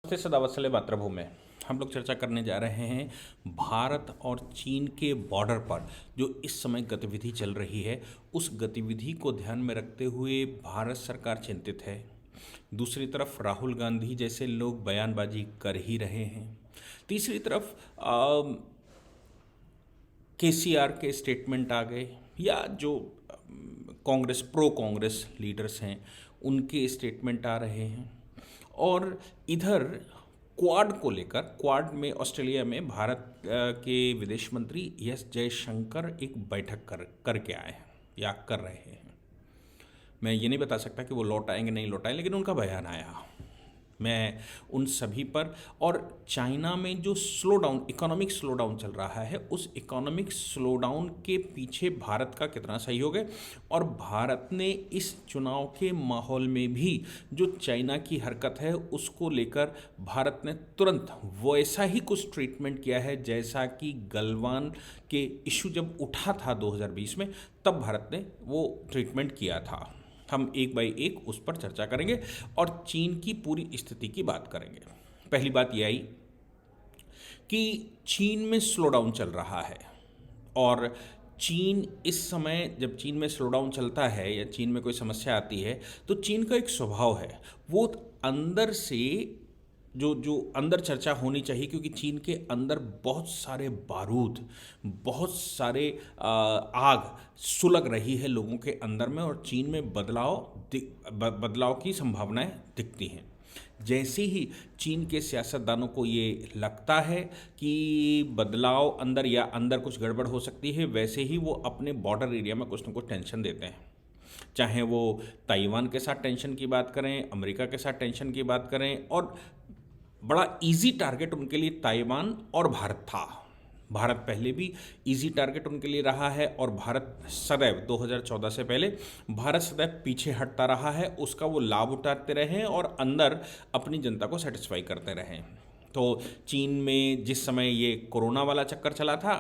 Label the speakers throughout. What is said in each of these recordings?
Speaker 1: नमस्ते सदावत्सले मातृभूमि। हम लोग चर्चा करने जा रहे हैं भारत और चीन के बॉर्डर पर जो इस समय गतिविधि चल रही है, उस गतिविधि को ध्यान में रखते हुए भारत सरकार चिंतित है। दूसरी तरफ राहुल गांधी जैसे लोग बयानबाजी कर ही रहे हैं। तीसरी तरफ केसीआर के स्टेटमेंट आ गए, या जो कांग्रेस लीडर्स हैं उनके स्टेटमेंट आ रहे हैं। और इधर क्वाड को लेकर, क्वाड में ऑस्ट्रेलिया में भारत के विदेश मंत्री एस जयशंकर एक बैठक करके आए हैं या कर रहे हैं। मैं ये नहीं बता सकता कि वो लौट आएंगे नहीं लौट आए, लेकिन उनका बयान आया। मैं उन सभी पर, और चाइना में जो इकोनॉमिक स्लो डाउन चल रहा है, उस इकोनॉमिक स्लो डाउन के पीछे भारत का कितना सहयोग है, और भारत ने इस चुनाव के माहौल में भी जो चाइना की हरकत है उसको लेकर भारत ने तुरंत वैसा ही कुछ ट्रीटमेंट किया है जैसा कि गलवान के इशू जब उठा था 2020 में, तब भारत ने वो ट्रीटमेंट किया था। हम एक बाई एक उस पर चर्चा करेंगे और चीन की पूरी स्थिति की बात करेंगे। पहली बात यह आई कि चीन में स्लो डाउन चल रहा है, और चीन इस समय, जब चीन में स्लो डाउन चलता है या चीन में कोई समस्या आती है, तो चीन का एक स्वभाव है, वो अंदर से जो अंदर चर्चा होनी चाहिए, क्योंकि चीन के अंदर बहुत सारे बारूद, बहुत सारे आग सुलग रही है लोगों के अंदर में, और चीन में बदलाव की संभावनाएं दिखती हैं। जैसे ही चीन के सियासतदानों को ये लगता है कि बदलाव अंदर या अंदर कुछ गड़बड़ हो सकती है, वैसे ही वो अपने बॉर्डर एरिया में कुछ न कुछ टेंशन देते हैं। चाहे वो ताइवान के साथ टेंशन की बात करें, अमेरिका के साथ टेंशन की बात करें, और बड़ा इजी टारगेट उनके लिए ताइवान और भारत था। भारत पहले भी इजी टारगेट उनके लिए रहा है, और भारत सदैव 2014 से पहले भारत सदैव पीछे हटता रहा है, उसका वो लाभ उठाते रहे और अंदर अपनी जनता को सेटिस्फाई करते रहे। तो चीन में जिस समय ये कोरोना वाला चक्कर चला था,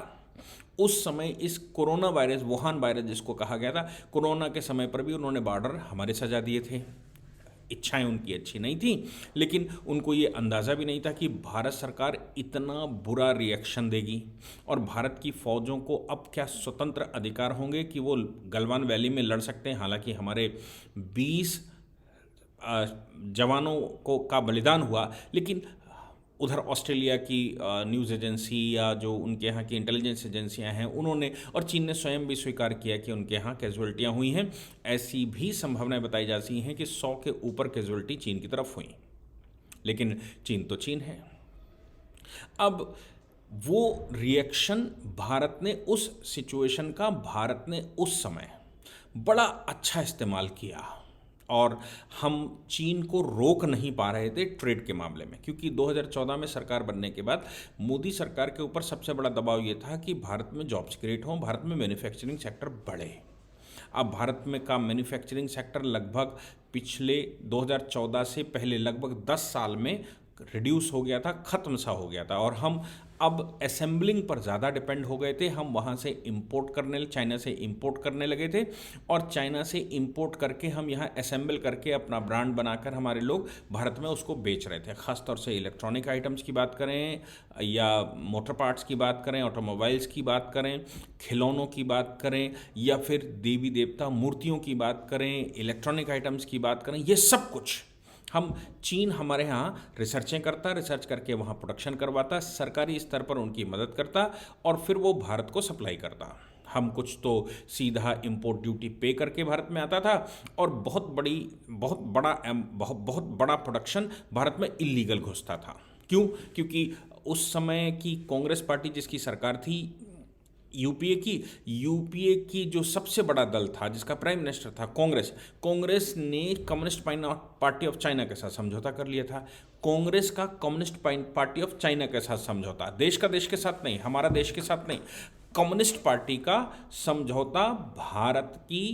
Speaker 1: उस समय इस कोरोना वायरस, वुहान वायरस जिसको कहा गया था, कोरोना के समय पर भी उन्होंने बॉर्डर हमारे सजा दिए थे। इच्छाएं उनकी अच्छी नहीं थी, लेकिन उनको ये अंदाज़ा भी नहीं था कि भारत सरकार इतना बुरा रिएक्शन देगी, और भारत की फ़ौजों को अब क्या स्वतंत्र अधिकार होंगे कि वो गलवान वैली में लड़ सकते हैं। हालांकि हमारे 20 जवानों का बलिदान हुआ, लेकिन उधर ऑस्ट्रेलिया की न्यूज़ एजेंसी या जो उनके यहाँ की इंटेलिजेंस एजेंसियां हैं, उन्होंने, और चीन ने स्वयं भी स्वीकार किया कि उनके यहाँ कैजुअल्टियाँ हुई हैं। ऐसी भी संभावनाएं बताई जाती हैं कि 100 के ऊपर कैजुअल्टी चीन की तरफ हुई, लेकिन चीन तो चीन है। अब वो रिएक्शन भारत ने, उस सिचुएशन का भारत ने उस समय बड़ा अच्छा इस्तेमाल किया, और हम चीन को रोक नहीं पा रहे थे ट्रेड के मामले में, क्योंकि 2014 में सरकार बनने के बाद मोदी सरकार के ऊपर सबसे बड़ा दबाव ये था कि भारत में जॉब्स क्रिएट हों, भारत में मैन्युफैक्चरिंग सेक्टर बढ़े। अब भारत में का मैन्युफैक्चरिंग सेक्टर लगभग पिछले 2014 से पहले लगभग 10 साल में रिड्यूस हो गया था, ख़त्म सा हो गया था, और हम अब असेंबलिंग पर ज़्यादा डिपेंड हो गए थे। हम वहाँ से इंपोर्ट करने, चाइना से इंपोर्ट करने लगे थे, और चाइना से इंपोर्ट करके हम यहाँ असेंबल करके अपना ब्रांड बनाकर हमारे लोग भारत में उसको बेच रहे थे। ख़ासतौर से इलेक्ट्रॉनिक आइटम्स की बात करें, या मोटर पार्ट्स की बात करें, ऑटोमोबाइल्स की बात करें, खिलौनों की बात करें, या फिर देवी देवता मूर्तियों की बात करें, इलेक्ट्रॉनिक आइटम्स की बात करें, ये सब कुछ चीन हमारे यहाँ रिसर्चें करता, रिसर्च करके वहाँ प्रोडक्शन करवाता, सरकारी स्तर पर उनकी मदद करता, और फिर वो भारत को सप्लाई करता। हम कुछ तो सीधा इंपोर्ट ड्यूटी पे करके भारत में आता था, और बहुत बड़ा प्रोडक्शन भारत में इलीगल घुसता था। क्यों? क्योंकि उस समय की कांग्रेस पार्टी जिसकी सरकार थी, यूपीए की जो सबसे बड़ा दल था, जिसका प्राइम मिनिस्टर था कांग्रेस ने कम्युनिस्ट पार्टी ऑफ चाइना के साथ समझौता कर लिया था। कांग्रेस का कम्युनिस्ट पार्टी ऑफ चाइना के साथ समझौता, देश के साथ नहीं, हमारा देश के साथ नहीं, कम्युनिस्ट पार्टी का समझौता भारत की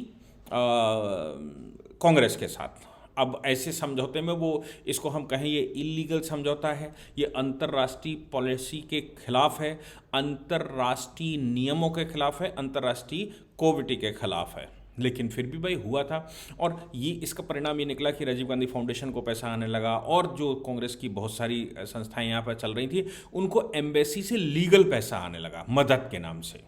Speaker 1: कांग्रेस के साथ। अब ऐसे समझौते में वो, इसको हम कहें ये इलीगल समझौता है, ये अंतर्राष्ट्रीय पॉलिसी के खिलाफ है, अंतर्राष्ट्रीय नियमों के खिलाफ है, अंतर्राष्ट्रीय कोविटी के खिलाफ है। लेकिन फिर भी भाई हुआ था। और ये इसका परिणाम ये निकला कि राजीव गांधी फाउंडेशन को पैसा आने लगा, और जो कांग्रेस की बहुत सारी संस्थाएं यहाँ पर चल रही थी उनको एम्बेसी से लीगल पैसा आने लगा मदद के नाम से,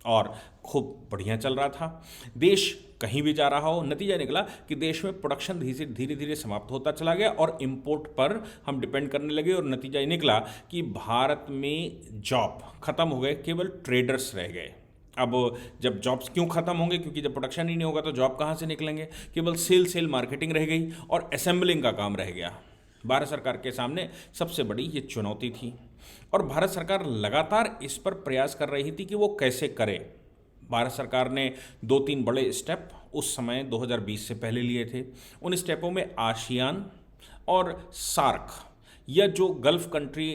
Speaker 1: और खूब बढ़िया चल रहा था। देश कहीं भी जा रहा हो, नतीजा निकला कि देश में प्रोडक्शन धीरे धीरे समाप्त होता चला गया और इंपोर्ट पर हम डिपेंड करने लगे, और नतीजा ये निकला कि भारत में जॉब खत्म हो गए, केवल ट्रेडर्स रह गए। अब जब जॉब्स क्यों खत्म होंगे, क्योंकि जब प्रोडक्शन ही नहीं होगा तो जॉब कहाँ से निकलेंगे, केवल सेल मार्केटिंग रह गई और असेंबलिंग का काम रह गया। भारत सरकार के सामने सबसे बड़ी ये चुनौती थी, और भारत सरकार लगातार इस पर प्रयास कर रही थी कि वो कैसे करे। भारत सरकार ने 2-3 बड़े स्टेप उस समय 2020 से पहले लिए थे। उन स्टेपों में आसियान और सार्क, या जो gulf country,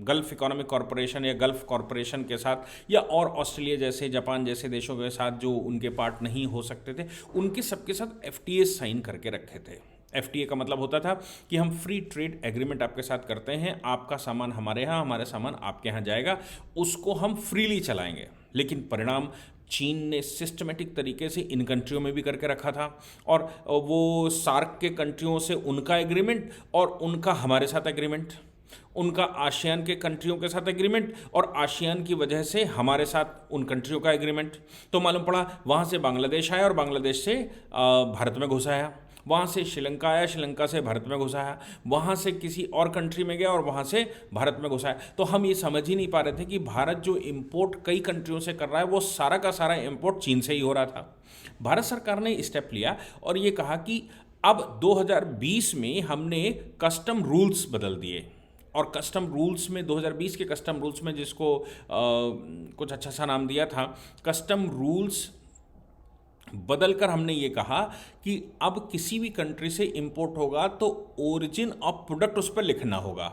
Speaker 1: gulf economic corporation या गल्फ कॉरपोरेशन के साथ, या और ऑस्ट्रेलिया जैसे, जापान जैसे देशों के साथ जो उनके पार्ट नहीं हो सकते थे, उनके सबके साथ FTA साइन करके रखे थे। FTA का मतलब होता था कि हम फ्री ट्रेड एग्रीमेंट आपके साथ करते हैं, आपका सामान हमारे यहाँ, हमारा सामान आपके यहाँ जाएगा, उसको हम फ्रीली चलाएंगे। लेकिन परिणाम चीन ने सिस्टमेटिक तरीके से इन कंट्रियों में भी करके रखा था, और वो सार्क के कंट्रियों से उनका एग्रीमेंट और उनका हमारे साथ एग्रीमेंट, उनका आसियान के कंट्रियों के साथ एग्रीमेंट और आसियान की वजह से हमारे साथ उन कंट्रियों का एग्रीमेंट। तो मालूम पड़ा वहाँ से बांग्लादेश आया और बांग्लादेश से भारत में घुस आया, वहाँ से श्रीलंका आया, श्रीलंका से भारत में घुस आया, वहाँ से किसी और कंट्री में गया और वहाँ से भारत में घुस आया। तो हम ये समझ ही नहीं पा रहे थे कि भारत जो इंपोर्ट कई कंट्रियों से कर रहा है वो सारा का सारा इंपोर्ट चीन से ही हो रहा था। भारत सरकार ने स्टेप लिया और ये कहा कि अब 2020 में हमने कस्टम रूल्स बदल दिए, और कस्टम रूल्स में 2020 के कस्टम रूल्स में, जिसको कुछ अच्छा सा नाम दिया था, कस्टम रूल्स बदलकर हमने ये कहा कि अब किसी भी कंट्री से इंपोर्ट होगा तो ओरिजिन ऑफ प्रोडक्ट उस पर लिखना होगा,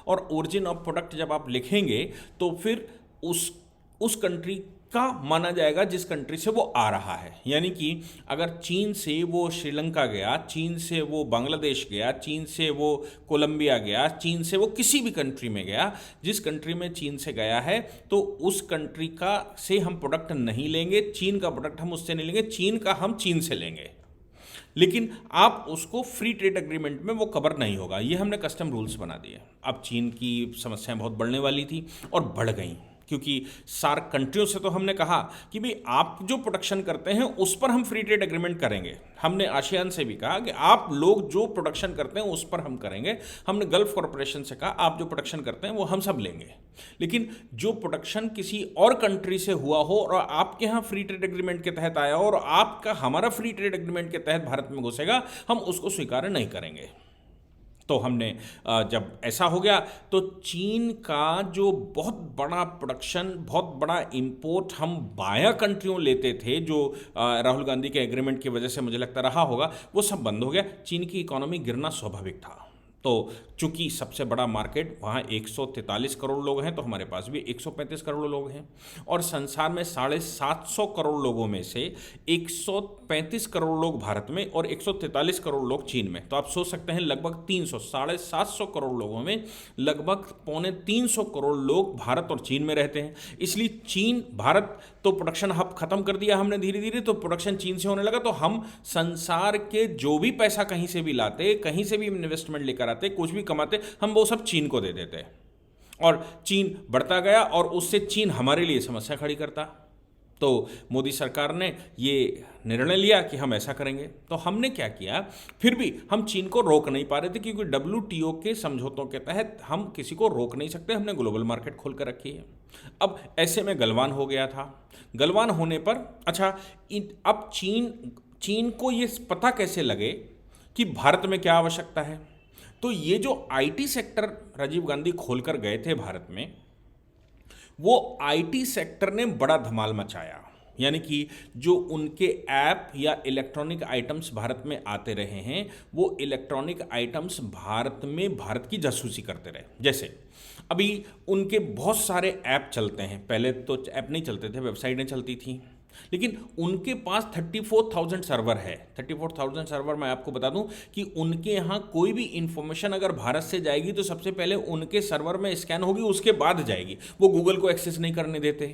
Speaker 1: और ओरिजिन ऑफ प्रोडक्ट जब आप लिखेंगे तो फिर उस कंट्री का माना जाएगा जिस कंट्री से वो आ रहा है। यानी कि अगर चीन से वो श्रीलंका गया, चीन से वो बांग्लादेश गया, चीन से वो कोलंबिया गया, चीन से वो किसी भी कंट्री में गया, जिस कंट्री में चीन से गया है तो उस कंट्री का से हम प्रोडक्ट नहीं लेंगे, चीन का प्रोडक्ट हम उससे नहीं लेंगे, चीन का हम चीन से लेंगे, लेकिन आप उसको फ्री ट्रेड एग्रीमेंट में वो कवर नहीं होगा। ये हमने कस्टम रूल्स बना दिए। अब चीन की समस्याएं बहुत बढ़ने वाली थी और बढ़ गई, क्योंकि सार्क कंट्रियों से तो हमने कहा कि भाई आप जो प्रोडक्शन करते हैं उस पर हम फ्री ट्रेड एग्रीमेंट करेंगे। हमने आसियान से भी कहा कि आप लोग जो प्रोडक्शन करते हैं उस पर हम करेंगे। हमने गल्फ कॉरपोरेशन से कहा आप जो प्रोडक्शन करते हैं वो हम सब लेंगे, लेकिन जो प्रोडक्शन किसी और कंट्री से हुआ हो और आपके यहाँ फ्री ट्रेड एग्रीमेंट के तहत आया हो और आपका हमारा फ्री ट्रेड एग्रीमेंट के तहत भारत में घुसेगा, हम उसको स्वीकार नहीं करेंगे। तो हमने जब ऐसा हो गया तो चीन का जो बहुत बड़ा प्रोडक्शन, बहुत बड़ा इंपोर्ट हम बाया कंट्रियों लेते थे, जो राहुल गांधी के एग्रीमेंट की वजह से मुझे लगता रहा होगा, वो सब बंद हो गया। चीन की इकोनॉमी गिरना स्वाभाविक था। तो चूंकि सबसे बड़ा मार्केट वहाँ 143 करोड़ लोग हैं, तो हमारे पास भी 135 करोड़ लोग हैं, और संसार में 750 करोड़ लोगों में से 135 करोड़ लोग भारत में और 143 करोड़ लोग चीन में। तो आप सोच सकते हैं लगभग 750 करोड़ लोगों में लगभग 250 करोड़ लोग भारत और चीन में रहते हैं। इसलिए चीन भारत तो प्रोडक्शन हब खत्म कर दिया हमने धीरे धीरे, तो प्रोडक्शन चीन से होने लगा। तो हम संसार के जो भी पैसा कहीं से भी लाते, कहीं से भी इन्वेस्टमेंट लेकर आते, कुछ भी कमाते, हम वो सब चीन को दे देते, और चीन बढ़ता गया और उससे चीन हमारे लिए समस्या खड़ी करता। तो मोदी सरकार ने ये निर्णय लिया कि हम ऐसा करेंगे। तो हमने क्या किया, फिर भी हम चीन को रोक नहीं पा रहे थे, क्योंकि WTO के समझौतों के तहत हम किसी को रोक नहीं सकते, हमने ग्लोबल मार्केट खोल कर रखी है। अब ऐसे में गलवान हो गया था। गलवान होने पर अच्छा, अब चीन को ये पता कैसे लगे कि भारत में क्या आवश्यकता है। तो ये जो IT सेक्टर राजीव गांधी खोलकर गए थे भारत में, वो IT सेक्टर ने बड़ा धमाल मचाया। यानी कि जो उनके ऐप या इलेक्ट्रॉनिक आइटम्स भारत में आते रहे हैं, वो इलेक्ट्रॉनिक आइटम्स भारत में भारत की जासूसी करते रहे। जैसे अभी उनके बहुत सारे ऐप चलते हैं, पहले तो ऐप नहीं चलते थे, वेबसाइटें चलती थी, लेकिन उनके पास 34,000 सर्वर है। 34,000 सर्वर, मैं आपको बता दूं कि उनके यहाँ कोई भी इंफॉर्मेशन अगर भारत से जाएगी तो सबसे पहले उनके सर्वर में स्कैन होगी, उसके बाद जाएगी। वो गूगल को एक्सेस नहीं करने देते।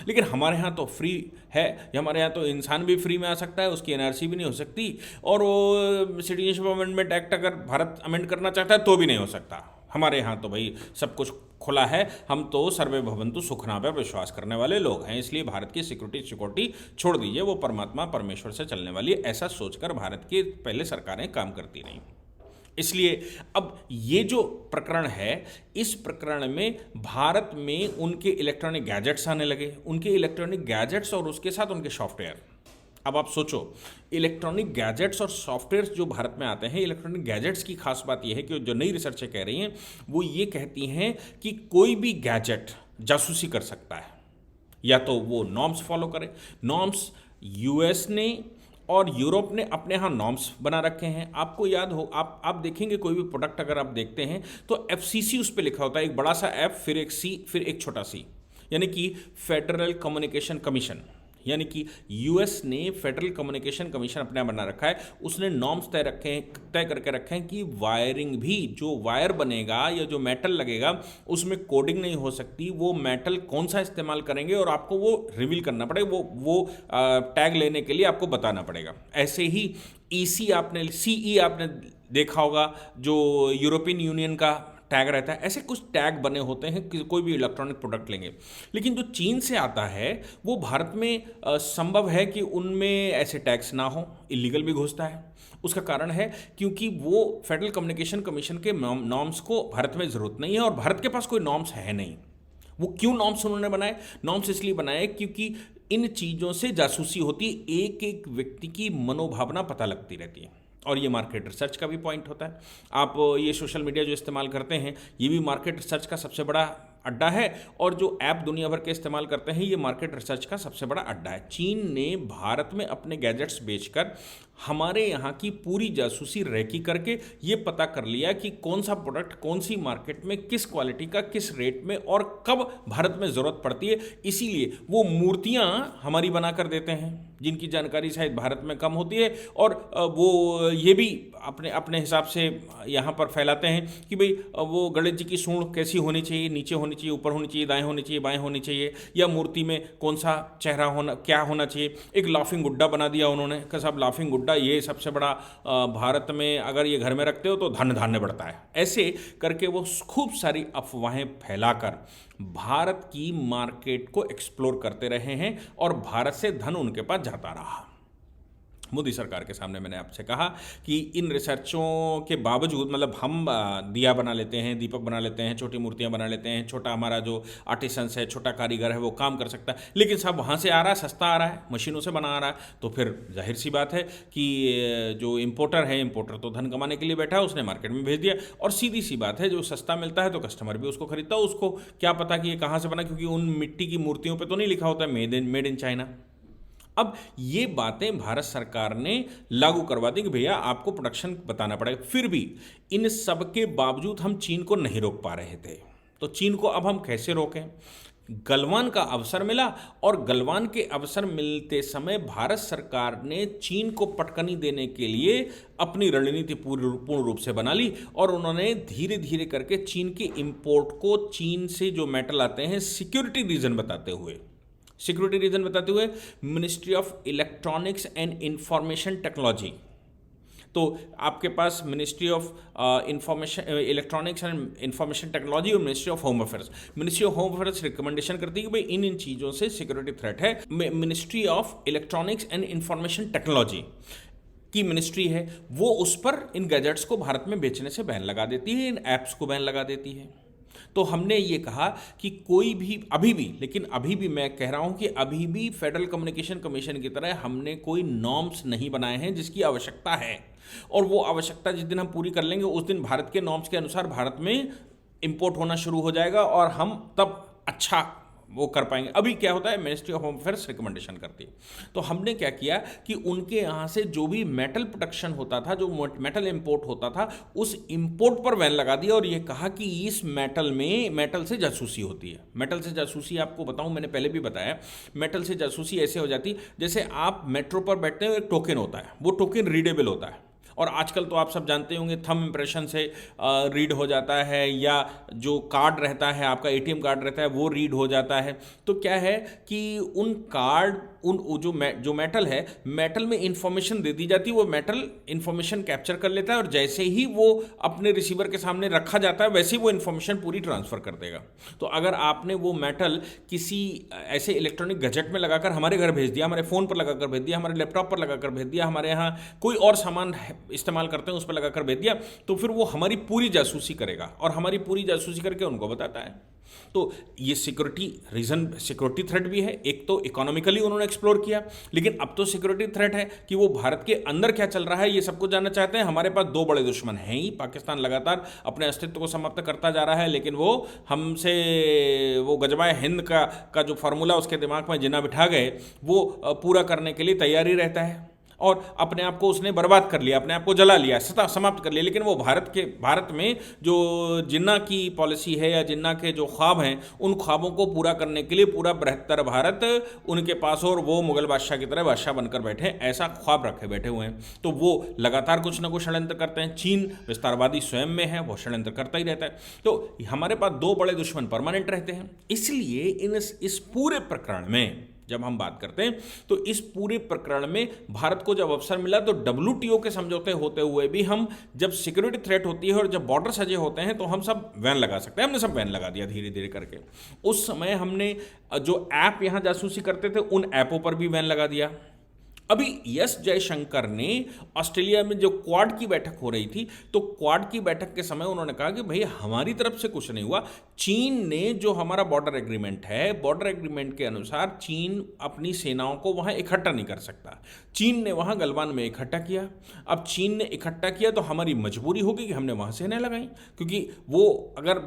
Speaker 1: लेकिन हमारे यहाँ तो फ्री है, हमारे यहाँ तो इंसान भी फ्री में आ सकता है, उसकी एनआरसी भी नहीं हो सकती, और वो सिटीजनशिप अमेंडमेंट एक्ट अगर भारत अमेंड करना चाहता है तो भी नहीं हो सकता। हमारे यहाँ तो भाई सब कुछ खुला है, हम तो सर्वे भवन्तु सुखना पर विश्वास करने वाले लोग हैं, इसलिए भारत की सिक्योरिटी छोड़ दीजिए, वो परमात्मा परमेश्वर से चलने वाली है, ऐसा सोचकर भारत की पहले सरकारें काम करती रहीं। इसलिए अब ये जो प्रकरण है, इस प्रकरण में भारत में उनके इलेक्ट्रॉनिक गैजेट्स आने लगे, उनके इलेक्ट्रॉनिक गैजेट्स और उसके साथ उनके सॉफ्टवेयर। अब आप सोचो, इलेक्ट्रॉनिक गैजेट्स और सॉफ्टवेयर्स जो भारत में आते हैं, इलेक्ट्रॉनिक गैजेट्स की खास बात यह है कि जो नई रिसर्चें कह रही हैं वो ये कहती हैं कि कोई भी गैजेट जासूसी कर सकता है, या तो वो नॉर्म्स फॉलो करे। नॉर्म्स यूएस ने और यूरोप ने अपने यहाँ नॉर्म्स बना रखे हैं। आपको याद हो, आप देखेंगे कोई भी प्रोडक्ट अगर आप देखते हैं तो FCC उस पर लिखा होता है, एक बड़ा सा F फिर एक C फिर एक छोटा C, यानी कि फेडरल कम्युनिकेशन कमीशन, यानी कि यूएस ने फेडरल कम्युनिकेशन कमीशन अपने बना रखा है। उसने नॉर्म्स तय करके रखे हैं कि वायरिंग भी, जो वायर बनेगा या जो मेटल लगेगा उसमें कोडिंग नहीं हो सकती, वो मेटल कौन सा इस्तेमाल करेंगे और आपको वो रिवील करना पड़ेगा, वो टैग लेने के लिए आपको बताना पड़ेगा। ऐसे ही CE आपने देखा होगा, जो यूरोपियन यूनियन का टैग रहता है, ऐसे कुछ टैग बने होते हैं कि कोई भी इलेक्ट्रॉनिक प्रोडक्ट लेंगे। लेकिन जो चीन से आता है वो भारत में संभव है कि उनमें ऐसे टैग्स ना हो, इलीगल भी घुसता है। उसका कारण है क्योंकि वो फेडरल कम्युनिकेशन कमीशन के नॉर्म्स को भारत में ज़रूरत नहीं है और भारत के पास कोई नॉर्म्स है नहीं। वो क्यों नॉर्म्स उन्होंने बनाए? नॉर्म्स इसलिए बनाए क्योंकि इन चीज़ों से जासूसी होती है, एक एक व्यक्ति की मनोभावना पता लगती रहती है, और ये मार्केट रिसर्च का भी पॉइंट होता है। आप ये सोशल मीडिया जो इस्तेमाल करते हैं, ये भी मार्केट रिसर्च का सबसे बड़ा अड्डा है, और जो ऐप दुनिया भर के इस्तेमाल करते हैं, ये मार्केट रिसर्च का सबसे बड़ा अड्डा है। चीन ने भारत में अपने गैजेट्स बेचकर हमारे यहाँ की पूरी जासूसी रैकी करके ये पता कर लिया कि कौन सा प्रोडक्ट कौन सी मार्केट में किस क्वालिटी का किस रेट में और कब भारत में ज़रूरत पड़ती है। इसीलिए वो मूर्तियाँ हमारी बना कर देते हैं जिनकी जानकारी शायद भारत में कम होती है, और वो ये भी अपने अपने हिसाब से यहाँ पर फैलाते हैं कि भाई वो गणेश जी की सूंड कैसी होनी चाहिए, नीचे होनी चाहिए, ऊपर होनी चाहिए, दाएं होनी चाहिए, बाएं होनी चाहिए, या मूर्ति में कौन सा चेहरा होना, क्या होना चाहिए। एक लाफिंग गुड्डा बना दिया उन्होंने कि साहब लाफिंग गुड्डा ये सबसे बड़ा, भारत में अगर ये घर में रखते हो तो धन धान्य बढ़ता है। ऐसे करके वो खूब सारी अफवाहें फैलाकर भारत की मार्केट को एक्सप्लोर करते रहे हैं और भारत से धन उनके पास जाता रहा। मोदी सरकार के सामने मैंने आपसे कहा कि इन रिसर्चों के बावजूद, मतलब हम दिया बना लेते हैं, दीपक बना लेते हैं, छोटी मूर्तियां बना लेते हैं, छोटा हमारा जो आर्टिसंस है, छोटा कारीगर है, वो काम कर सकता है, लेकिन सब वहाँ से आ रहा है, सस्ता आ रहा है, मशीनों से बना आ रहा है, तो फिर जाहिर सी बात है कि जो इम्पोर्टर है, इम्पोर्टर तो धन कमाने के लिए बैठा है, उसने मार्केट में भेज दिया, और सीधी सी बात है जो सस्ता मिलता है तो कस्टमर भी उसको खरीदता है। उसको क्या पता कि ये कहाँ से बना, क्योंकि उन मिट्टी की मूर्तियों पर तो नहीं लिखा होता है मेड इन चाइना। अब ये बातें भारत सरकार ने लागू करवा दी कि भैया आपको प्रोडक्शन बताना पड़ेगा। फिर भी इन सब के बावजूद हम चीन को नहीं रोक पा रहे थे, तो चीन को अब हम कैसे रोकें? गलवान का अवसर मिला, और गलवान के अवसर मिलते समय भारत सरकार ने चीन को पटकनी देने के लिए अपनी रणनीति पूर्ण रूप से बना ली, और उन्होंने धीरे धीरे करके चीन के इंपोर्ट को, चीन से जो मेटल आते हैं, सिक्योरिटी रीजन बताते हुए ministry of electronics and information technology, तो आपके पास ministry of electronics and information technology और ministry of home affairs. Ministry of home affairs recommendation करती है कि भाई इन चीज़ों से सिक्योरिटी थ्रेट है। Ministry of electronics and information technology की मिनिस्ट्री है, वो उस पर इन गैजेट्स को भारत में बेचने से बैन लगा देती है, इन ऐप्स को बैन लगा देती है। तो हमने ये कहा कि कोई भी अभी भी मैं कह रहा हूं कि अभी भी फेडरल कम्युनिकेशन कमीशन की तरह हमने कोई नॉर्म्स नहीं बनाए हैं जिसकी आवश्यकता है, और वो आवश्यकता जिस दिन हम पूरी कर लेंगे उस दिन भारत के नॉर्म्स के अनुसार भारत में इंपोर्ट होना शुरू हो जाएगा, और हम तब अच्छा वो कर पाएंगे। अभी क्या होता है, ministry of home affairs recommendation करती है। तो हमने क्या किया कि उनके यहाँ से जो भी मेटल प्रोडक्शन होता था, जो मेटल इंपोर्ट होता था, उस इंपोर्ट पर बैन लगा दिया, और ये कहा कि इस मेटल से जासूसी होती है। मेटल से जासूसी आपको बताऊं, मैंने पहले भी बताया, मेटल से जासूसी ऐसे हो जाती जैसे आप मेट्रो पर बैठते हो, एक टोकन होता है, वो टोकन रीडेबल होता है, और आजकल तो आप सब जानते होंगे थंब इम्प्रेशन से रीड हो जाता है, या जो कार्ड रहता है आपका एटीएम कार्ड रहता है वो रीड हो जाता है। तो क्या है कि उन कार्ड वो जो मेटल है, मेटल में इंफॉर्मेशन दे दी जाती है, वो मेटल इंफॉर्मेशन कैप्चर कर लेता है और जैसे ही वो अपने रिसीवर के सामने रखा जाता है वैसे ही वो इंफॉर्मेशन पूरी ट्रांसफर कर देगा। तो अगर आपने वो मेटल किसी ऐसे इलेक्ट्रॉनिक गैजेट में लगाकर हमारे घर भेज दिया, हमारे फ़ोन पर लगाकर भेज दिया, हमारे लैपटॉप पर लगाकर भेज दिया, हमारे यहाँ कोई और सामान इस्तेमाल करते हैं उस पर लगाकर भेज दिया, तो फिर वो हमारी पूरी जासूसी करेगा और हमारी पूरी जासूसी करके उनको बताता है। तो ये सिक्योरिटी थ्रेट भी है। एक तो इकोनॉमिकली उन्होंने एक्सप्लोर किया, लेकिन अब तो सिक्योरिटी थ्रेट है कि वो भारत के अंदर क्या चल रहा है ये सब कुछ जानना चाहते हैं। हमारे पास दो बड़े दुश्मन हैं ही, पाकिस्तान लगातार अपने अस्तित्व को समाप्त करता जा रहा है, लेकिन वो हमसे वो गजबाए हिंद का जो फार्मूला उसके दिमाग में जिना बिठा गए वो पूरा करने के लिए तैयारी रहता है और अपने आप को उसने बर्बाद कर लिया, अपने आप को जला लिया, समाप्त कर लिया। लेकिन वो भारत में जो जिन्ना की पॉलिसी है या जिन्ना के जो ख्वाब हैं, उन ख्वाबों को पूरा करने के लिए पूरा बृहत्तर भारत उनके पास, और वो मुगल बादशाह की तरह बादशाह बनकर बैठे, ऐसा ख्वाब रखे बैठे हुए हैं। तो वो लगातार कुछ ना कुछ षड्यंत्र करते हैं। चीन विस्तारवादी स्वयं में है, वो षड्यंत्र करता ही रहता है। तो हमारे पास दो बड़े दुश्मन परमानेंट रहते हैं। इसलिए इस पूरे प्रकरण में जब हम बात करते हैं तो इस पूरे प्रकरण में भारत को जब अवसर मिला तो WTO के समझौते होते हुए भी हम, जब सिक्योरिटी थ्रेट होती है और जब बॉर्डर सजे होते हैं तो हम सब वैन लगा सकते हैं। हमने सब वैन लगा दिया धीरे धीरे करके। उस समय हमने जो ऐप यहाँ जासूसी करते थे उन ऐपों पर भी वैन लगा दिया। अभी एस जयशंकर ने ऑस्ट्रेलिया में जो क्वाड की बैठक हो रही थी, तो क्वाड की बैठक के समय उन्होंने कहा कि भाई हमारी तरफ से कुछ नहीं हुआ। चीन ने जो हमारा बॉर्डर एग्रीमेंट है, बॉर्डर एग्रीमेंट के अनुसार चीन अपनी सेनाओं को वहां इकट्ठा नहीं कर सकता। चीन ने वहां गलवान में इकट्ठा किया। अब चीन ने इकट्ठा किया तो हमारी मजबूरी होगी कि हमने वहां सेनाएं लगाई, क्योंकि वो अगर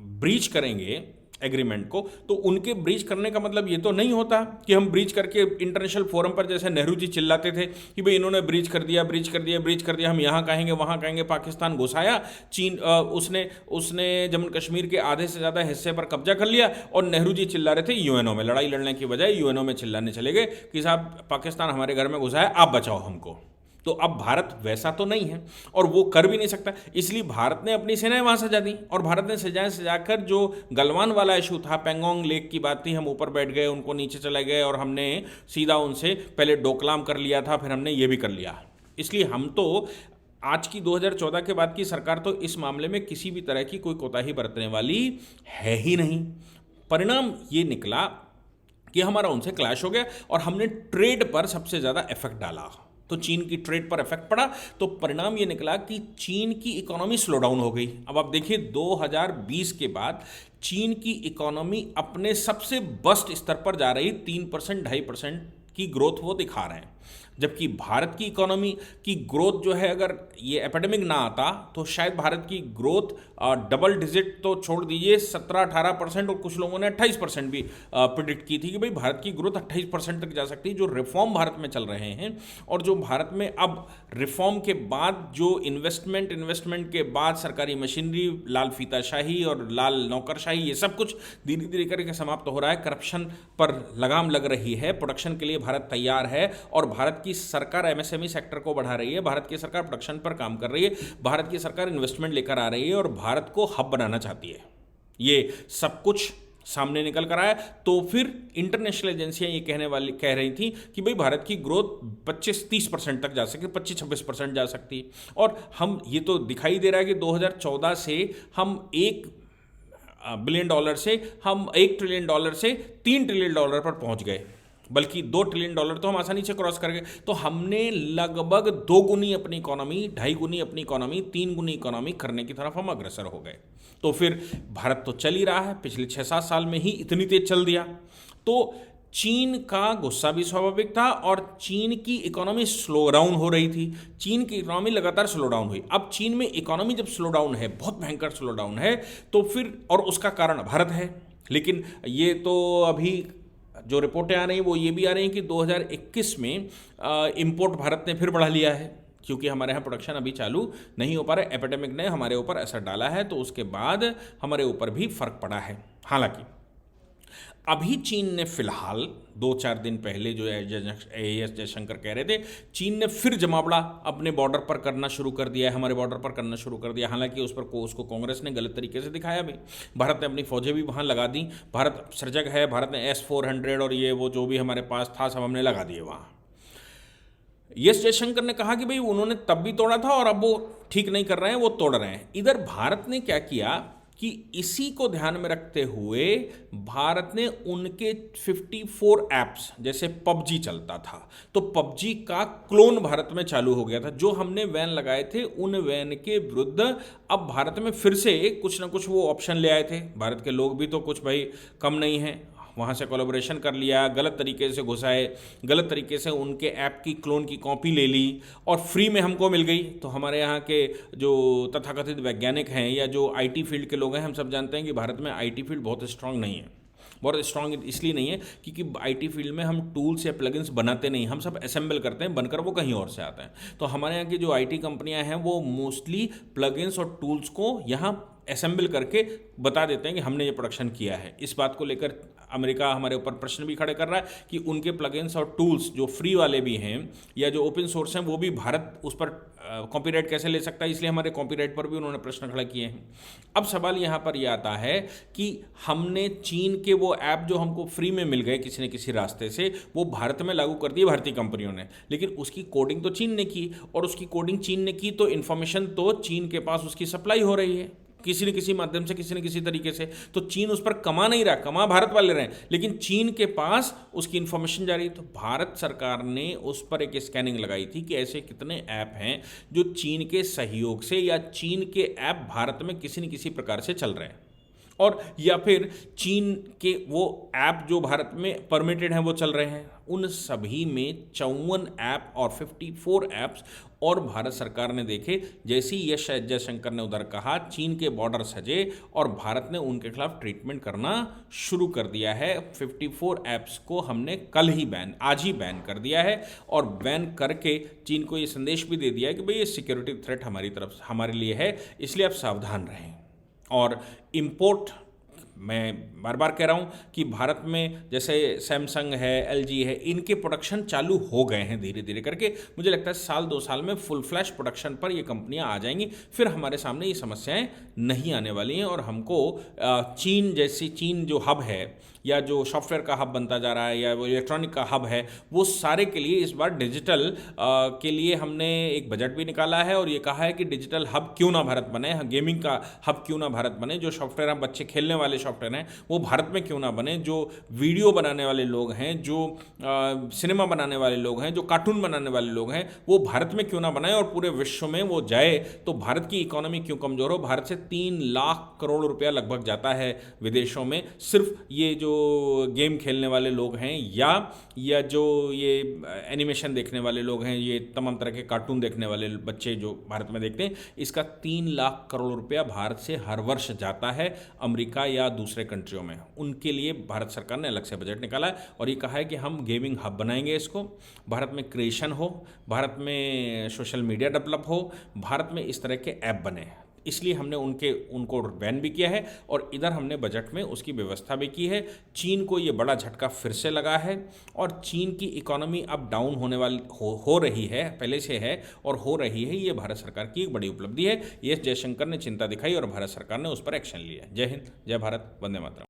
Speaker 1: ब्रीच करेंगे एग्रीमेंट को तो उनके ब्रीच करने का मतलब ये तो नहीं होता कि हम ब्रीच करके इंटरनेशनल फोरम पर जैसे नेहरू जी चिल्लाते थे कि भाई इन्होंने ब्रीच कर दिया, ब्रीच कर दिया, ब्रीच कर दिया, हम यहाँ कहेंगे वहाँ कहेंगे, पाकिस्तान घुसाया, चीन उसने जम्मू कश्मीर के आधे से ज़्यादा हिस्से पर कब्जा कर लिया, और नेहरू जी चिल्ला रहे थे यूएनओ में, लड़ाई लड़ने की बजाय यूएनओ में चिल्लाने चले गए कि साहब पाकिस्तान हमारे घर में घुसाया, आप बचाओ हमको। तो अब भारत वैसा तो नहीं है और वो कर भी नहीं सकता, इसलिए भारत ने अपनी सेनाएं वहां सजा दी। और भारत ने सजाकर जो गलवान वाला इशू था, पेंगोंग लेक की बात थी, हम ऊपर बैठ गए, उनको नीचे चले गए और हमने सीधा उनसे पहले डोकलाम कर लिया था, फिर हमने ये भी कर लिया। इसलिए हम तो आज की 2014 के बाद की सरकार तो इस मामले में किसी भी तरह की कोई कोताही बरतने वाली है ही नहीं। परिणाम ये निकला कि हमारा उनसे क्लैश हो गया और हमने ट्रेड पर सबसे ज़्यादा इफेक्ट डाला। तो चीन की ट्रेड पर इफेक्ट पड़ा, तो परिणाम ये निकला कि चीन की इकोनॉमी स्लो डाउन हो गई। अब आप देखिए 2020 के बाद चीन की इकोनॉमी अपने सबसे बस्ट स्तर पर जा रही, 3% 2.5% की ग्रोथ वो दिखा रहे हैं। जबकि भारत की इकोनॉमी की ग्रोथ जो है, अगर ये एपिडेमिक ना आता तो शायद भारत की ग्रोथ डबल डिजिट तो छोड़ दीजिए 17-18%, और कुछ लोगों ने 28% भी प्रिडिक्ट की थी कि भाई भारत की ग्रोथ 28% तक जा सकती है। जो रिफॉर्म भारत में चल रहे हैं और जो भारत में अब रिफॉर्म के बाद जो इन्वेस्टमेंट के बाद सरकारी मशीनरी, लाल फीताशाही और लाल नौकरशाही, ये सब कुछ धीरे धीरे करके समाप्त हो रहा है। करप्शन पर लगाम लग रही है, प्रोडक्शन के लिए भारत तैयार है और भारत की सरकार MSME सेक्टर को बढ़ा रही है, भारत की सरकार प्रोडक्शन पर काम कर रही है, भारत की सरकार इन्वेस्टमेंट लेकर आ रही है और भारत को हब बनाना चाहती है। ये सब कुछ सामने निकल कर आया। तो फिर इंटरनेशनल एजेंसियां ये कह रही थी कि भाई भारत की ग्रोथ 25-30% तक जा सकती है, 25-26% जा सकती है। और हम ये तो दिखाई दे रहा है कि 2014 से हम $1 बिलियन से हम $1 ट्रिलियन से $3 ट्रिलियन पर पहुंच गए, बल्कि $2 ट्रिलियन तो हम आसानी से क्रॉस कर गए। तो हमने लगभग 2 गुनी अपनी इकोनॉमी, 2.5 गुनी अपनी इकोनॉमी, 3 गुनी इकोनॉमी करने की तरफ हम अग्रसर हो गए। तो फिर भारत तो चल ही रहा है, पिछले 6-7 साल में ही इतनी तेज चल दिया। तो चीन का गुस्सा भी स्वाभाविक था और चीन की इकोनॉमी स्लो डाउन हो रही थी। चीन की इकोनॉमी लगातार स्लो डाउन हुई। अब चीन में इकोनॉमी जब स्लो डाउन है, बहुत भयंकर स्लो डाउन है, तो फिर, और उसका कारण भारत है। लेकिन ये तो अभी जो रिपोर्टें आ रही हैं वो ये भी आ रही हैं कि 2021 में इंपोर्ट भारत ने फिर बढ़ा लिया है, क्योंकि हमारे यहाँ प्रोडक्शन अभी चालू नहीं हो पा रहा है। एपिडेमिक ने हमारे ऊपर असर डाला है, तो उसके बाद हमारे ऊपर भी फर्क पड़ा है। हालांकि अभी चीन ने फिलहाल 2-4 दिन पहले जो एस जयशंकर कह रहे थे, चीन ने फिर जमावड़ा अपने बॉर्डर पर करना शुरू कर दिया है, हमारे बॉर्डर पर करना शुरू कर दिया। हालांकि उस पर उसको कांग्रेस ने गलत तरीके से दिखाया भी। भारत ने अपनी फौजें भी वहाँ लगा दी। भारत सजग है, भारत ने S-400 और ये वो जो भी हमारे पास था सब हमने लगा दिए वहाँ। एस जयशंकर ने कहा कि भाई उन्होंने तब भी तोड़ा था और अब वो ठीक नहीं कर रहे हैं, वो तोड़ रहे हैं। इधर भारत ने क्या किया कि इसी को ध्यान में रखते हुए भारत ने उनके 54 ऐप्स, जैसे पबजी चलता था तो पबजी का क्लोन भारत में चालू हो गया था। जो हमने वैन लगाए थे उन वैन के विरुद्ध अब भारत में फिर से कुछ ना कुछ वो ऑप्शन ले आए थे। भारत के लोग भी तो कुछ भाई कम नहीं हैं, वहाँ से कोलैबोरेशन कर लिया, गलत तरीके से घुसाए, गलत तरीके से उनके ऐप की क्लोन की कॉपी ले ली और फ्री में हमको मिल गई। तो हमारे यहाँ के जो तथाकथित वैज्ञानिक हैं या जो आईटी फील्ड के लोग हैं, हम सब जानते हैं कि भारत में आईटी फील्ड बहुत स्ट्रांग नहीं है। बहुत स्ट्रांग इसलिए नहीं है क्योंकि आईटी फील्ड में हम टूल्स या प्लगइन्स बनाते नहीं, हम सब असेंबल करते हैं, बनकर वो कहीं और से आते हैं। तो हमारे यहाँ की जो आईटी कंपनियां हैं वो मोस्टली प्लगइन्स और टूल्स को यहाँ असेंबल करके बता देते हैं कि हमने ये प्रोडक्शन किया है। इस बात को लेकर अमेरिका हमारे ऊपर प्रश्न भी खड़े कर रहा है कि उनके प्लगइन्स और टूल्स जो फ्री वाले भी हैं या जो ओपन सोर्स हैं वो भी भारत उस पर कॉपीराइट कैसे ले सकता है, इसलिए हमारे कॉपीराइट पर भी उन्होंने प्रश्न खड़ा किए हैं। अब सवाल यहाँ पर यह आता है कि हमने चीन के वो ऐप जो हमको फ्री में मिल गए किसी न किसी रास्ते से, वो भारत में लागू कर दिए भारतीय कंपनियों ने, लेकिन उसकी कोडिंग तो चीन ने की, और उसकी कोडिंग चीन ने की तो इन्फॉर्मेशन तो चीन के पास उसकी सप्लाई हो रही है किसी न किसी माध्यम से, किसी न किसी तरीके से। तो चीन उस पर कमा नहीं रहा, कमा भारत वाले रहे, लेकिन चीन के पास उसकी इन्फॉर्मेशन जा रही। तो भारत सरकार ने उस पर एक स्कैनिंग लगाई थी कि ऐसे कितने ऐप हैं जो चीन के सहयोग से या चीन के ऐप भारत में किसी न किसी प्रकार से चल रहे हैं, और या फिर चीन के वो ऐप जो भारत में परमिटेड हैं वो चल रहे हैं। उन सभी में 54 ऐप और 54 ऐप्स और भारत सरकार ने देखे। जैसे ही यश जयशंकर ने उधर कहा, चीन के बॉर्डर सजे और भारत ने उनके खिलाफ ट्रीटमेंट करना शुरू कर दिया है। 54 ऐप्स को हमने कल ही आज ही बैन कर दिया है, और बैन करके चीन को ये संदेश भी दे दिया है कि भाई ये सिक्योरिटी थ्रेट हमारी तरफ हमारे लिए है, इसलिए आप सावधान रहें। और इम्पोर्ट, मैं बार बार कह रहा हूँ कि भारत में जैसे सैमसंग है, एलजी है, इनके प्रोडक्शन चालू हो गए हैं धीरे धीरे करके। मुझे लगता है 1-2 साल में फुल फ्लैश प्रोडक्शन पर ये कंपनियां आ जाएंगी, फिर हमारे सामने ये समस्याएं नहीं आने वाली हैं। और हमको चीन जो हब है या जो सॉफ्टवेयर का हब बनता जा रहा है या वो इलेक्ट्रॉनिक का हब है, वो सारे के लिए इस बार डिजिटल के लिए हमने एक बजट भी निकाला है और ये कहा है कि डिजिटल हब क्यों ना भारत बने, गेमिंग का हब क्यों ना भारत बने, जो सॉफ्टवेयर हम बच्चे खेलने वाले सॉफ्टवेयर हैं वो भारत में क्यों ना बने, जो वीडियो बनाने वाले लोग हैं, जो सिनेमा बनाने वाले लोग हैं, जो कार्टून बनाने वाले लोग हैं, वो भारत में क्यों ना बनाए और पूरे विश्व में वो जाए। तो भारत की इकोनॉमी क्यों कमज़ोर हो। भारत से 3 लाख करोड़ रुपया लगभग जाता है विदेशों में, सिर्फ ये जो गेम खेलने वाले लोग हैं या जो ये एनिमेशन देखने वाले लोग हैं, ये तमाम तरह के कार्टून देखने वाले बच्चे जो भारत में देखते हैं, इसका 3 लाख करोड़ रुपया भारत से हर वर्ष जाता है अमेरिका या दूसरे कंट्रियों में। उनके लिए भारत सरकार ने अलग से बजट निकाला है और ये कहा है कि हम गेमिंग हब बनाएंगे इसको, भारत में क्रिएशन हो, भारत में सोशल मीडिया डेवलप हो, भारत में इस तरह के ऐप बने। इसलिए हमने उनको बैन भी किया है और इधर हमने बजट में उसकी व्यवस्था भी की है। चीन को ये बड़ा झटका फिर से लगा है और चीन की इकोनॉमी अब डाउन होने वाली हो रही है, पहले से है और हो रही है। ये भारत सरकार की एक बड़ी उपलब्धि है। एस जयशंकर ने चिंता दिखाई और भारत सरकार ने उस पर एक्शन लिया। जय हिंद, जय भारत, वंदे मातरम।